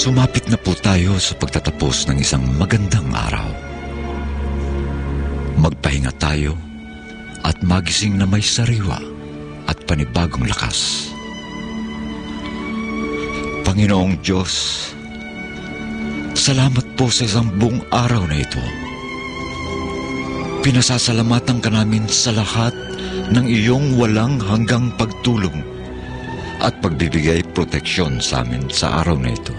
Sumapit na po tayo sa pagtatapos ng isang magandang araw. Magpahinga tayo at magising na may sariwa at panibagong lakas. Panginoong Diyos, salamat po sa isang buong araw na ito. Pinasasalamatan ka namin sa lahat ng iyong walang hanggang pagtulong at pagbibigay proteksyon sa amin sa araw na ito.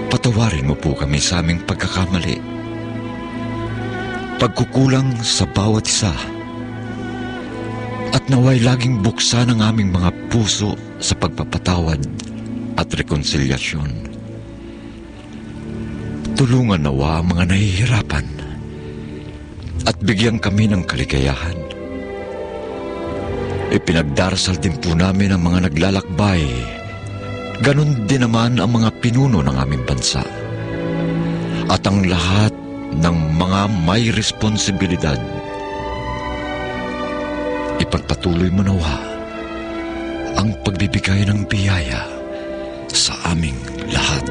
Patawarin mo po kami sa aming pagkakamali, pagkukulang sa bawat isa, at naway laging buksan ang aming mga puso sa pagpapatawad at rekonsilyasyon. Tulungan nawa ang mga nahihirapan at bigyan kami ng kaligayahan. Ipinagdarasal din po namin ang mga naglalakbay. Ganon din naman ang mga pinuno ng aming bansa. At ang lahat ng mga may responsibilidad. Ipagpatuloy mo nawa ang pagbibigay ng biyaya sa aming lahat.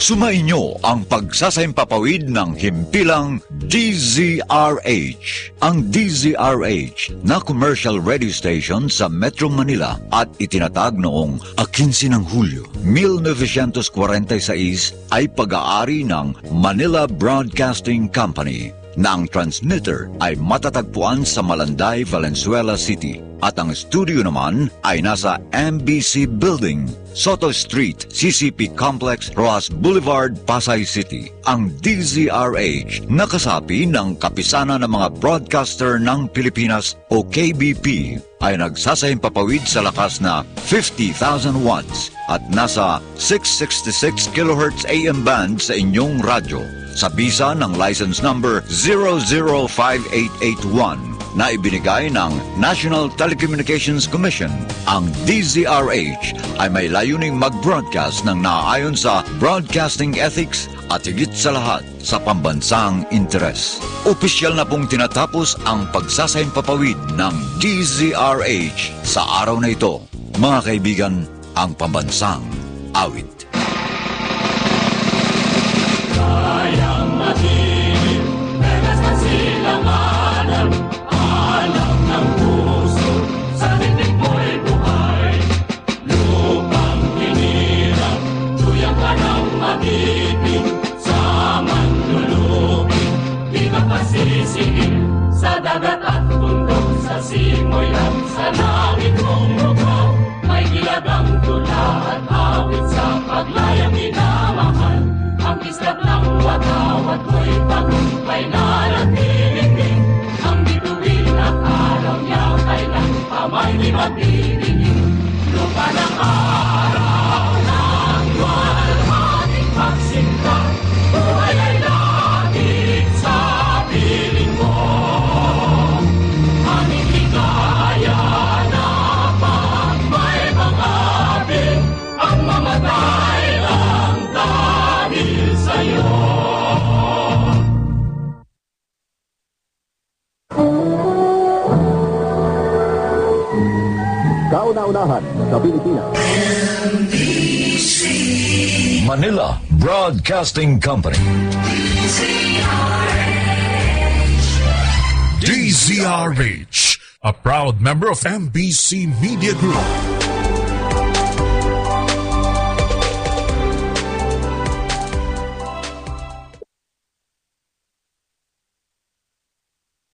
Sumainyo ang pagsasaimpapawid ng himpilang DZRH. Ang DZRH na commercial radio station sa Metro Manila at itinatag noong 15 ng Hulyo 1946 ay pag-aari ng Manila Broadcasting Company na ang transmitter ay matatagpuan sa Malanday, Valenzuela City at ang studio naman ay nasa MBC Building, Soto Street, CCP Complex, Rojas Boulevard, Pasay City. Ang DZRH nakasapi ng Kapisanan ng mga Broadcaster ng Pilipinas o KBP ay nagsasaimpapawid sa lakas na 50,000 watts at nasa 666 kHz AM band sa inyong radyo sa bisa ng license number 005881 na ibinigay ng National Telecommunications Commission. Ang DZRH ay may layuning mag-broadcast ng naaayon sa broadcasting ethics at higit sa lahat sa pambansang interes. Opisyal na pong tinatapos ang pagsasaimpapawid ng DZRH sa araw na ito. Mga kaibigan, ang pambansang awit. Sayang matilim, megas na silanganan, alam ng puso, sa titik mo'y buhay. Lupang hinirang, tuyang ka ng matitim, sa manlulupin, di ka pasisiin. Sa dagat at bundok, sa simoy at sa langit mong lugaw, may gilagang tula at awit sa paglayang minamahal. Ang islat ng watawat mo'y tagumpay na nagtitingin. Ang bituin at araw niya kailan pa may di magtitingin. Lupa ng araw ng walhating pagsinta, buhay ay langit sa piling mo. Aming higaya na pag may pag-abig, ang mamatay lang dahil sa'yo. Kauna-unahan sa Pilipinas. Manila Broadcasting Company. DZRH, a proud member of MBC Media Group.